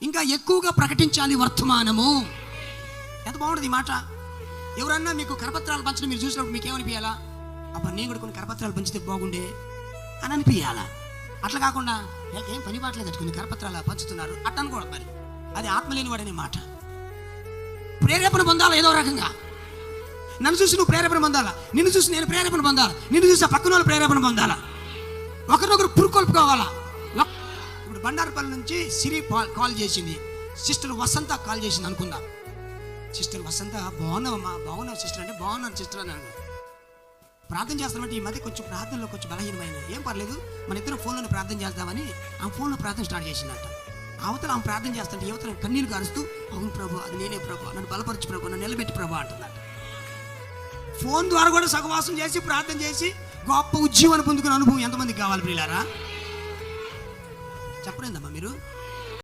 ఇంకా ఎక్కువగా ప్రకటించాలి వర్తమానము. ఎంత బాగుంటుంది ఈ మాట. ఎవరన్నా మీకు కరపత్రాలు పంచడం మీరు చూసినప్పుడు మీకు ఏమనిపించాలా? అబ్బా నేను కూడా కొన్ని కరపత్రాలు పంచితే బాగుండే అని అనిపించాలా? అట్లా కాకుండా ఏం పని పాటలేదు కొన్ని కరపత్రాలు పంచుతున్నారు అట్ట అనుకోవడం. మరి అది ఆత్మ లేనివాడనే మాట. ప్రేరేపణ పొందాలా ఏదో రకంగా. నన్ను చూసి నువ్వు ప్రేరేపణ పొందాలా, నిన్ను చూసి నేను ప్రేరేపణ పొందాలా, నిన్ను చూసి ఆ పక్కన వాళ్ళు ప్రేరేపణ పొందాలా, ఒకరినొకరు పురుకొల్పుకోవాలా. ఇప్పుడు బండారుపల్లి నుంచి సిరి కాల్ చేసింది, సిస్టర్ వసంత కాల్ చేసింది అనుకుందాం. సిస్టర్ వసంత బాగున్నావమ్మా, బాగున్నావు సిస్టర్ అంటే బాగున్నాను సిస్టర్ అన్నాను. ప్రార్థన చేస్తామంటే ఈ మధ్య కొంచెం ప్రార్థనలో కొంచెం బలహీనమైన, ఏం పర్లేదు మన ఇద్దరు ఫోన్లో ప్రార్థన చేద్దామని ఆమె ఫోన్లో ప్రార్థన స్టార్ట్ చేసిందట. అవతల ఆమె ప్రార్థన చేస్తుంటే యువతను కన్నీరు కారుస్తూ అవును ప్రభు అది నేనే ప్రభు, నన్ను బలపరచు ప్రభు, నన్ను నిలబెట్టి ప్రభు అంటున్నట్టు. ఫోన్ ద్వారా కూడా సహవాసం చేసి ప్రార్థన చేసి గొప్ప ఉజ్జీవాన్ని పొందుకునే అనుభవం ఎంతమందికి కావాలి ప్రియులారా? చెప్పలేదమ్మా మీరు?